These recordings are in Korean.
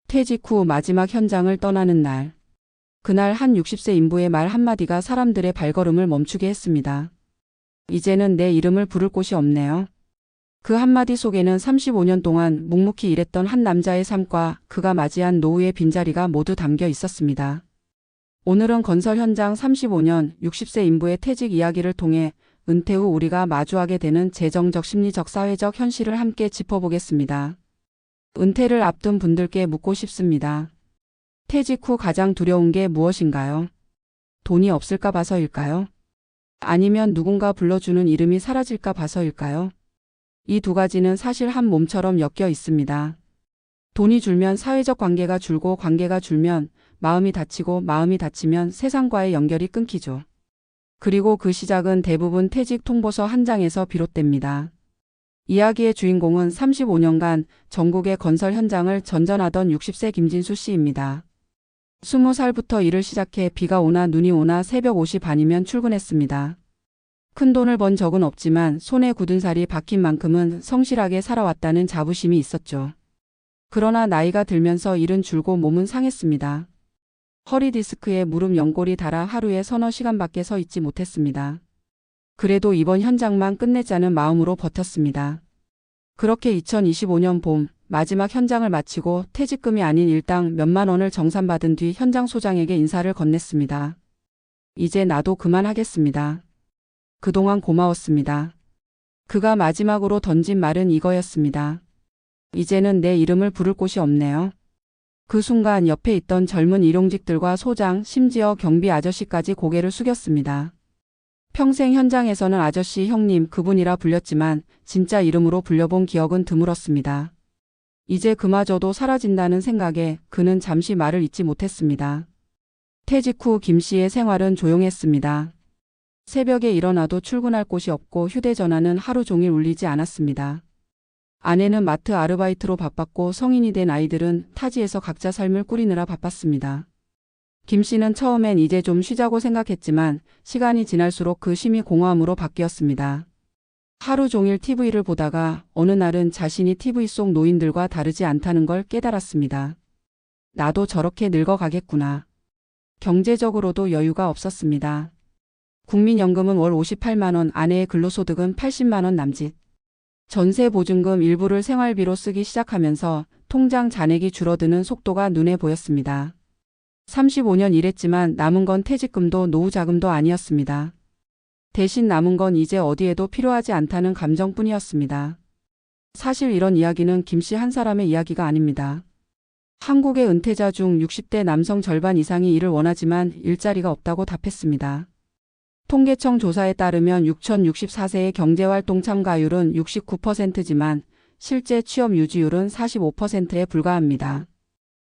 퇴직 후 마지막 현장을 떠나는 날. 그날 한 60세 인부의 말 한마디가 사람들의 발걸음을 멈추게 했습니다. 이제는 내 이름을 부를 곳이 없네요. 그 한마디 속에는 35년 동안 묵묵히 일했던 한 남자의 삶과 그가 맞이한 노후의 빈자리가 모두 담겨 있었습니다. 오늘은 건설 현장 35년 60세 인부의 퇴직 이야기를 통해 은퇴 후 우리가 마주하게 되는 재정적, 심리적, 사회적 현실을 함께 짚어보겠습니다. 은퇴를 앞둔 분들께 묻고 싶습니다. 퇴직 후 가장 두려운 게 무엇인가요? 돈이 없을까 봐서일까요? 아니면 누군가 불러주는 이름이 사라질까 봐서일까요? 이 두 가지는 사실 한 몸처럼 엮여 있습니다. 돈이 줄면 사회적 관계가 줄고 관계가 줄면 마음이 다치고 마음이 다치면 세상과의 연결이 끊기죠. 그리고 그 시작은 대부분 퇴직 통보서 한 장에서 비롯됩니다. 이야기의 주인공은 35년간 전국의 건설 현장을 전전하던 60세 김진수 씨입니다. 20살부터 일을 시작해 비가 오나 눈이 오나 새벽 5시 반이면 출근했습니다. 큰 돈을 번 적은 없지만 손에 굳은 살이 박힌 만큼은 성실하게 살아왔다는 자부심이 있었죠. 그러나 나이가 들면서 일은 줄고 몸은 상했습니다. 허리 디스크에 무릎 연골이 닳아 하루에 서너 시간밖에 서 있지 못했습니다. 그래도 이번 현장만 끝내자는 마음으로 버텼습니다. 그렇게 2025년 봄 마지막 현장을 마치고 퇴직금이 아닌 일당 몇만 원을 정산받은 뒤 현장 소장에게 인사를 건넸습니다. 이제 나도 그만하겠습니다. 그동안 고마웠습니다. 그가 마지막으로 던진 말은 이거였습니다. 이제는 내 이름을 부를 곳이 없네요. 그 순간 옆에 있던 젊은 일용직들과 소장, 심지어 경비 아저씨까지 고개를 숙였습니다. 평생 현장에서는 아저씨, 형님, 그분이라 불렸지만 진짜 이름으로 불려본 기억은 드물었습니다. 이제 그마저도 사라진다는 생각에 그는 잠시 말을 잇지 못했습니다. 퇴직 후 김 씨의 생활은 조용했습니다. 새벽에 일어나도 출근할 곳이 없고 휴대전화는 하루 종일 울리지 않았습니다. 아내는 마트 아르바이트로 바빴고 성인이 된 아이들은 타지에서 각자 삶을 꾸리느라 바빴습니다. 김 씨는 처음엔 이제 좀 쉬자고 생각했지만 시간이 지날수록 그 쉼이 공허함으로 바뀌었습니다. 하루 종일 TV를 보다가 어느 날은 자신이 TV 속 노인들과 다르지 않다는 걸 깨달았습니다. 나도 저렇게 늙어가겠구나. 경제적으로도 여유가 없었습니다. 국민연금은 월 58만 원, 아내의 근로소득은 80만 원 남짓. 전세 보증금 일부를 생활비로 쓰기 시작하면서 통장 잔액이 줄어드는 속도가 눈에 보였습니다. 35년 일했지만 남은 건 퇴직금도 노후 자금도 아니었습니다. 대신 남은 건 이제 어디에도 필요하지 않다는 감정뿐이었습니다. 사실 이런 이야기는 김 씨 한 사람의 이야기가 아닙니다. 한국의 은퇴자 중 60대 남성 절반 이상이 일을 원하지만 일자리가 없다고 답했습니다. 통계청 조사에 따르면 6,064세의 경제활동 참가율은 69%지만 실제 취업 유지율은 45%에 불과합니다.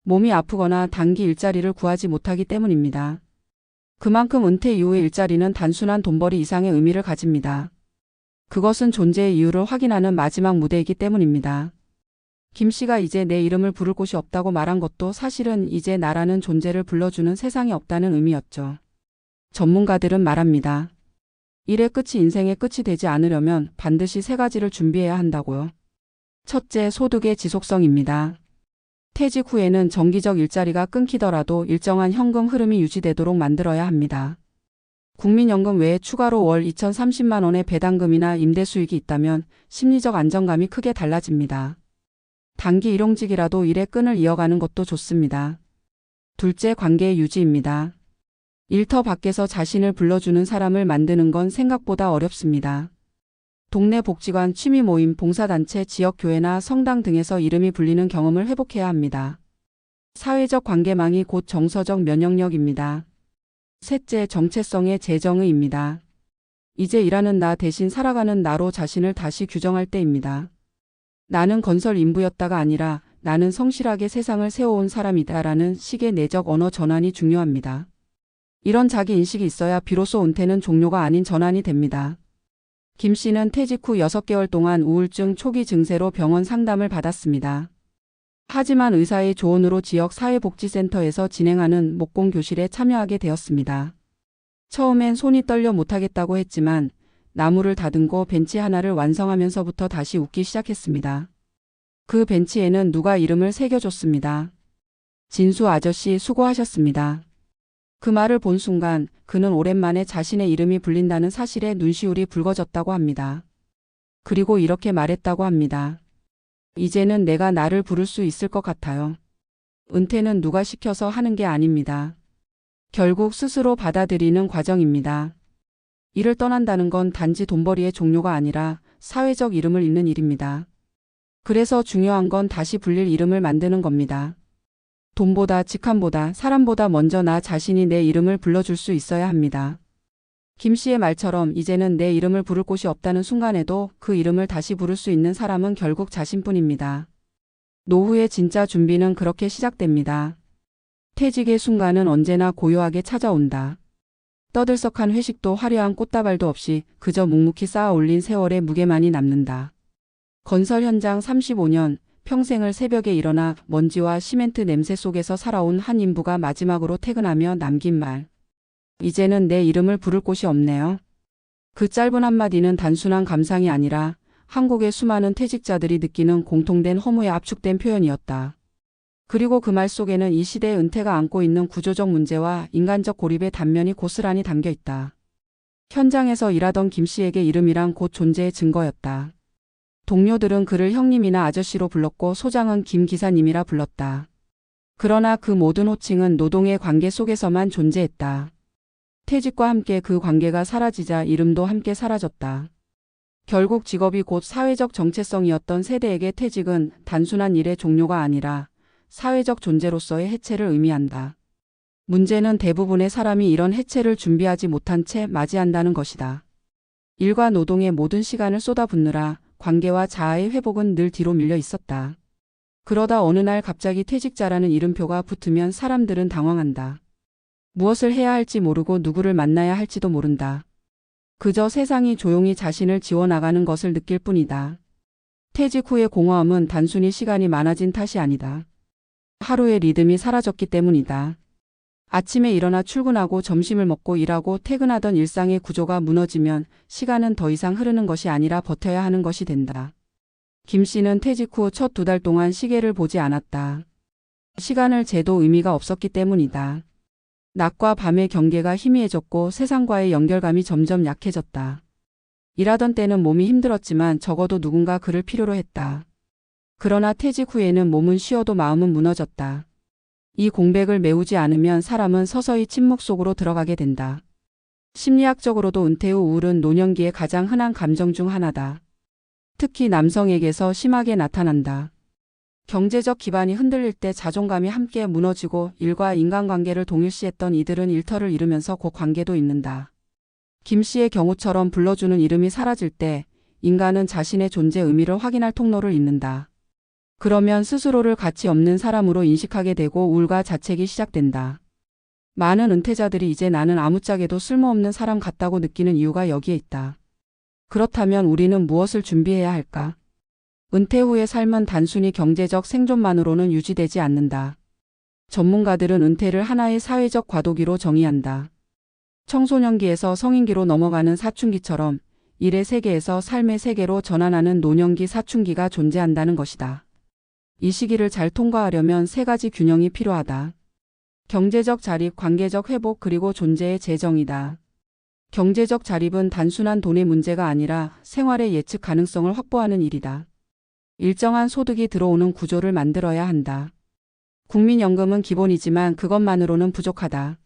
몸이 아프거나 단기 일자리를 구하지 못하기 때문입니다. 그만큼 은퇴 이후의 일자리는 단순한 돈벌이 이상의 의미를 가집니다. 그것은 존재의 이유를 확인하는 마지막 무대이기 때문입니다. 김 씨가 이제 내 이름을 부를 곳이 없다고 말한 것도 사실은 이제 나라는 존재를 불러주는 세상이 없다는 의미였죠. 전문가들은 말합니다. 일의 끝이 인생의 끝이 되지 않으려면 반드시 세 가지를 준비해야 한다고요. 첫째, 소득의 지속성입니다. 퇴직 후에는 정기적 일자리가 끊기더라도 일정한 현금 흐름이 유지되도록 만들어야 합니다. 국민연금 외에 추가로 월 2,030만 원의 배당금이나 임대 수익이 있다면 심리적 안정감이 크게 달라집니다. 단기 일용직이라도 일의 끈을 이어가는 것도 좋습니다. 둘째, 관계의 유지입니다. 일터 밖에서 자신을 불러주는 사람을 만드는 건 생각보다 어렵습니다. 동네 복지관, 취미 모임, 봉사단체, 지역교회나 성당 등에서 이름이 불리는 경험을 회복해야 합니다. 사회적 관계망이 곧 정서적 면역력입니다. 셋째, 정체성의 재정의입니다. 이제 일하는 나 대신 살아가는 나로 자신을 다시 규정할 때입니다. 나는 건설 인부였다가 아니라 나는 성실하게 세상을 세워온 사람이다라는 식의 내적 언어 전환이 중요합니다. 이런 자기 인식이 있어야 비로소 은퇴는 종료가 아닌 전환이 됩니다. 김 씨는 퇴직 후 6개월 동안 우울증 초기 증세로 병원 상담을 받았습니다. 하지만 의사의 조언으로 지역 사회복지센터에서 진행하는 목공 교실에 참여하게 되었습니다. 처음엔 손이 떨려 못하겠다고 했지만 나무를 다듬고 벤치 하나를 완성하면서부터 다시 웃기 시작했습니다. 그 벤치에는 누가 이름을 새겨줬습니다. 진수 아저씨 수고하셨습니다. 그 말을 본 순간 그는 오랜만에 자신의 이름이 불린다는 사실에 눈시울이 붉어졌다고 합니다. 그리고 이렇게 말했다고 합니다. 이제는 내가 나를 부를 수 있을 것 같아요. 은퇴는 누가 시켜서 하는 게 아닙니다. 결국 스스로 받아들이는 과정입니다. 일을 떠난다는 건 단지 돈벌이의 종료가 아니라 사회적 이름을 잇는 일입니다. 그래서 중요한 건 다시 불릴 이름을 만드는 겁니다. 돈보다 직함보다 사람보다 먼저 나 자신이 내 이름을 불러줄 수 있어야 합니다. 김 씨의 말처럼 이제는 내 이름을 부를 곳이 없다는 순간에도 그 이름을 다시 부를 수 있는 사람은 결국 자신뿐입니다. 노후의 진짜 준비는 그렇게 시작됩니다. 퇴직의 순간은 언제나 고요하게 찾아온다. 떠들썩한 회식도 화려한 꽃다발도 없이 그저 묵묵히 쌓아 올린 세월의 무게만이 남는다. 건설 현장 35년, 평생을 새벽에 일어나 먼지와 시멘트 냄새 속에서 살아온 한 인부가 마지막으로 퇴근하며 남긴 말. 이제는 내 이름을 부를 곳이 없네요. 그 짧은 한마디는 단순한 감상이 아니라 한국의 수많은 퇴직자들이 느끼는 공통된 허무에 압축된 표현이었다. 그리고 그 말 속에는 이 시대의 은퇴가 안고 있는 구조적 문제와 인간적 고립의 단면이 고스란히 담겨 있다. 현장에서 일하던 김 씨에게 이름이란 곧 존재의 증거였다. 동료들은 그를 형님이나 아저씨로 불렀고 소장은 김 기사님이라 불렀다. 그러나 그 모든 호칭은 노동의 관계 속에서만 존재했다. 퇴직과 함께 그 관계가 사라지자 이름도 함께 사라졌다. 결국 직업이 곧 사회적 정체성이었던 세대에게 퇴직은 단순한 일의 종료가 아니라 사회적 존재로서의 해체를 의미한다. 문제는 대부분의 사람이 이런 해체를 준비하지 못한 채 맞이한다는 것이다. 일과 노동의 모든 시간을 쏟아붓느라 관계와 자아의 회복은 늘 뒤로 밀려 있었다. 그러다 어느 날 갑자기 퇴직자라는 이름표가 붙으면 사람들은 당황한다. 무엇을 해야 할지 모르고 누구를 만나야 할지도 모른다. 그저 세상이 조용히 자신을 지워나가는 것을 느낄 뿐이다. 퇴직 후의 공허함은 단순히 시간이 많아진 탓이 아니다. 하루의 리듬이 사라졌기 때문이다. 아침에 일어나 출근하고 점심을 먹고 일하고 퇴근하던 일상의 구조가 무너지면 시간은 더 이상 흐르는 것이 아니라 버텨야 하는 것이 된다. 김 씨는 퇴직 후 첫 2달 동안 시계를 보지 않았다. 시간을 재도 의미가 없었기 때문이다. 낮과 밤의 경계가 희미해졌고 세상과의 연결감이 점점 약해졌다. 일하던 때는 몸이 힘들었지만 적어도 누군가 그를 필요로 했다. 그러나 퇴직 후에는 몸은 쉬어도 마음은 무너졌다. 이 공백을 메우지 않으면 사람은 서서히 침묵 속으로 들어가게 된다. 심리학적으로도 은퇴 후 우울은 노년기의 가장 흔한 감정 중 하나다. 특히 남성에게서 심하게 나타난다. 경제적 기반이 흔들릴 때 자존감이 함께 무너지고 일과 인간관계를 동일시했던 이들은 일터를 잃으면서 그 관계도 잃는다. 김 씨의 경우처럼 불러주는 이름이 사라질 때 인간은 자신의 존재 의미를 확인할 통로를 잃는다. 그러면 스스로를 가치 없는 사람으로 인식하게 되고 우울과 자책이 시작된다. 많은 은퇴자들이 이제 나는 아무짝에도 쓸모없는 사람 같다고 느끼는 이유가 여기에 있다. 그렇다면 우리는 무엇을 준비해야 할까? 은퇴 후의 삶은 단순히 경제적 생존만으로는 유지되지 않는다. 전문가들은 은퇴를 하나의 사회적 과도기로 정의한다. 청소년기에서 성인기로 넘어가는 사춘기처럼 일의 세계에서 삶의 세계로 전환하는 노년기 사춘기가 존재한다는 것이다. 이 시기를 잘 통과하려면 3가지 균형이 필요하다. 경제적 자립, 관계적 회복, 그리고 존재의 재정이다. 경제적 자립은 단순한 돈의 문제가 아니라 생활의 예측 가능성을 확보하는 일이다. 일정한 소득이 들어오는 구조를 만들어야 한다. 국민연금은 기본이지만 그것만으로는 부족하다.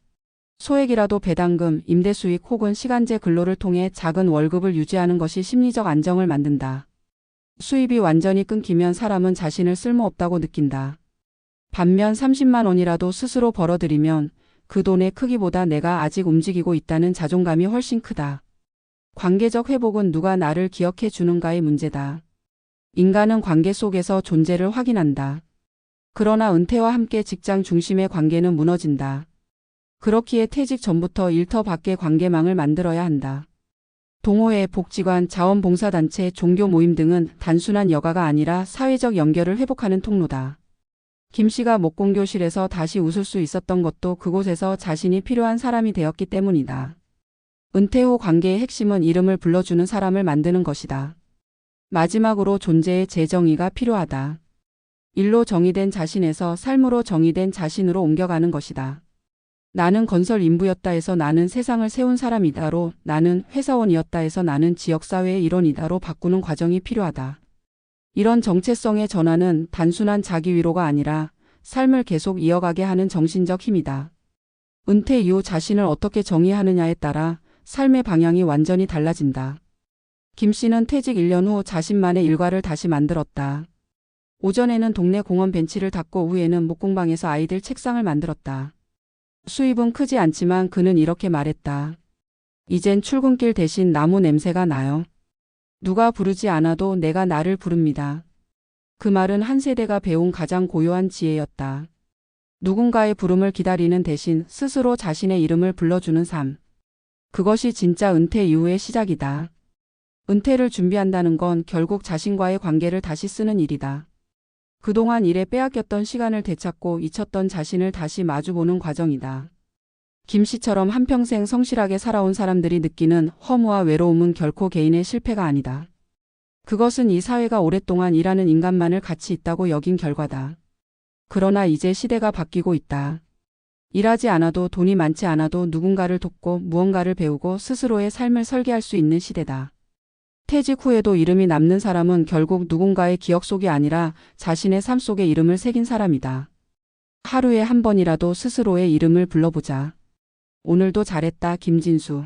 소액이라도 배당금, 임대 수익 혹은 시간제 근로를 통해 작은 월급을 유지하는 것이 심리적 안정을 만든다. 수입이 완전히 끊기면 사람은 자신을 쓸모없다고 느낀다. 반면 30만 원이라도 스스로 벌어들이면 그 돈의 크기보다 내가 아직 움직이고 있다는 자존감이 훨씬 크다. 관계적 회복은 누가 나를 기억해 주는가의 문제다. 인간은 관계 속에서 존재를 확인한다. 그러나 은퇴와 함께 직장 중심의 관계는 무너진다. 그렇기에 퇴직 전부터 일터 밖의 관계망을 만들어야 한다. 동호회, 복지관, 자원봉사단체, 종교 모임 등은 단순한 여가가 아니라 사회적 연결을 회복하는 통로다. 김 씨가 목공교실에서 다시 웃을 수 있었던 것도 그곳에서 자신이 필요한 사람이 되었기 때문이다. 은퇴 후 관계의 핵심은 이름을 불러주는 사람을 만드는 것이다. 마지막으로 존재의 재정의가 필요하다. 일로 정의된 자신에서 삶으로 정의된 자신으로 옮겨가는 것이다. 나는 건설 인부였다 해서 나는 세상을 세운 사람이다로, 나는 회사원이었다 해서 나는 지역사회의 일원이다로 바꾸는 과정이 필요하다. 이런 정체성의 전환은 단순한 자기 위로가 아니라 삶을 계속 이어가게 하는 정신적 힘이다. 은퇴 이후 자신을 어떻게 정의하느냐에 따라 삶의 방향이 완전히 달라진다. 김 씨는 퇴직 1년 후 자신만의 일과를 다시 만들었다. 오전에는 동네 공원 벤치를 닦고 오후에는 목공방에서 아이들 책상을 만들었다. 수입은 크지 않지만 그는 이렇게 말했다. 이젠 출근길 대신 나무 냄새가 나요. 누가 부르지 않아도 내가 나를 부릅니다. 그 말은 한 세대가 배운 가장 고요한 지혜였다. 누군가의 부름을 기다리는 대신 스스로 자신의 이름을 불러주는 삶. 그것이 진짜 은퇴 이후의 시작이다. 은퇴를 준비한다는 건 결국 자신과의 관계를 다시 쓰는 일이다. 그동안 일에 빼앗겼던 시간을 되찾고 잊혔던 자신을 다시 마주보는 과정이다. 김 씨처럼 한평생 성실하게 살아온 사람들이 느끼는 허무와 외로움은 결코 개인의 실패가 아니다. 그것은 이 사회가 오랫동안 일하는 인간만을 가치 있다고 여긴 결과다. 그러나 이제 시대가 바뀌고 있다. 일하지 않아도 돈이 많지 않아도 누군가를 돕고 무언가를 배우고 스스로의 삶을 설계할 수 있는 시대다. 퇴직 후에도 이름이 남는 사람은 결국 누군가의 기억 속이 아니라 자신의 삶 속에 이름을 새긴 사람이다. 하루에 한 번이라도 스스로의 이름을 불러보자. 오늘도 잘했다, 김진수.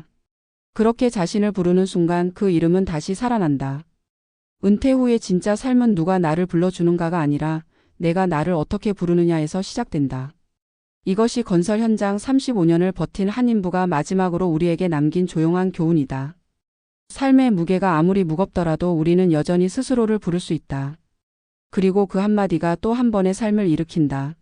그렇게 자신을 부르는 순간 그 이름은 다시 살아난다. 은퇴 후의 진짜 삶은 누가 나를 불러주는가가 아니라 내가 나를 어떻게 부르느냐에서 시작된다. 이것이 건설 현장 35년을 버틴 한 인부가 마지막으로 우리에게 남긴 조용한 교훈이다. 삶의 무게가 아무리 무겁더라도 우리는 여전히 스스로를 부를 수 있다. 그리고 그 한마디가 또 한 번의 삶을 일으킨다.